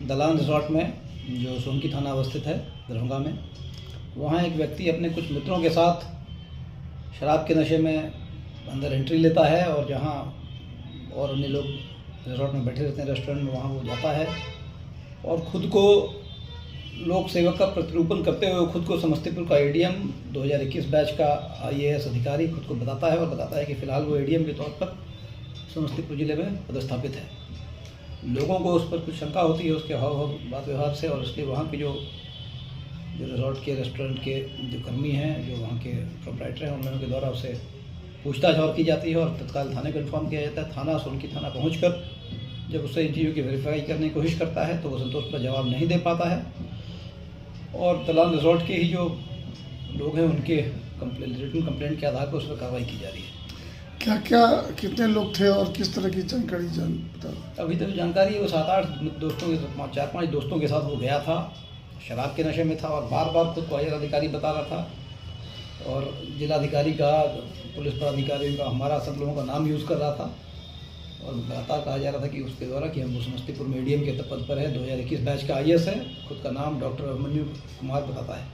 दलान रिजॉर्ट में, जो सोनकी थाना अवस्थित है दरभंगा में, वहाँ एक व्यक्ति अपने कुछ मित्रों के साथ शराब के नशे में अंदर एंट्री लेता है और जहाँ और अन्य लोग रिजॉर्ट में बैठे रहते हैं रेस्टोरेंट में, वहाँ वो जाता है और ख़ुद को लोक सेवक का प्रतिरूपण करते हुए खुद को समस्तीपुर का एडीएम 2021 बैच का IAS अधिकारी खुद को बताता है और बताता है कि फ़िलहाल वो एडीएम के तौर पर समस्तीपुर ज़िले में पदस्थापित है। लोगों को उस पर कुछ शंका होती है उसके हाव बात व्यवहार से, और इसलिए वहाँ के जो रिजॉर्ट के रेस्टोरेंट के जो कर्मी हैं, जो वहाँ के प्रोप्राइटर हैं, उन लोगों के द्वारा उसे पूछताछ और की जाती है और तत्काल थाने को इन्फॉर्म किया जाता है। थाना सोनकी थाना पहुँचकर जब उससे इन चीज़ों की वेरीफाई करने की कोशिश करता है तो वो संतोषप्रद जवाब नहीं दे पाता है और दलान रिजॉर्ट के ही जो लोग हैं उनके रिटन कंप्लेंट के आधार पर उस पर कार्रवाई की जा रही है। क्या क्या कितने लोग थे और किस तरह की जानकारी बता? अभी तक जानकारी वो 7-8 दोस्तों के 4-5 दोस्तों के साथ वो गया था, शराब के नशे में था और बार बार खुद को IAS अधिकारी बता रहा था और जिलाधिकारी का, पुलिस पदाधिकारियों का, हमारा सब लोगों का नाम यूज़ कर रहा था और लगातार कहा जा रहा था कि उसके द्वारा कि हम समस्तीपुर में एडीएम के पद पर है, 2021 बैच का IAS है, खुद का नाम डॉक्टर अभिमन्यु कुमार बताता है।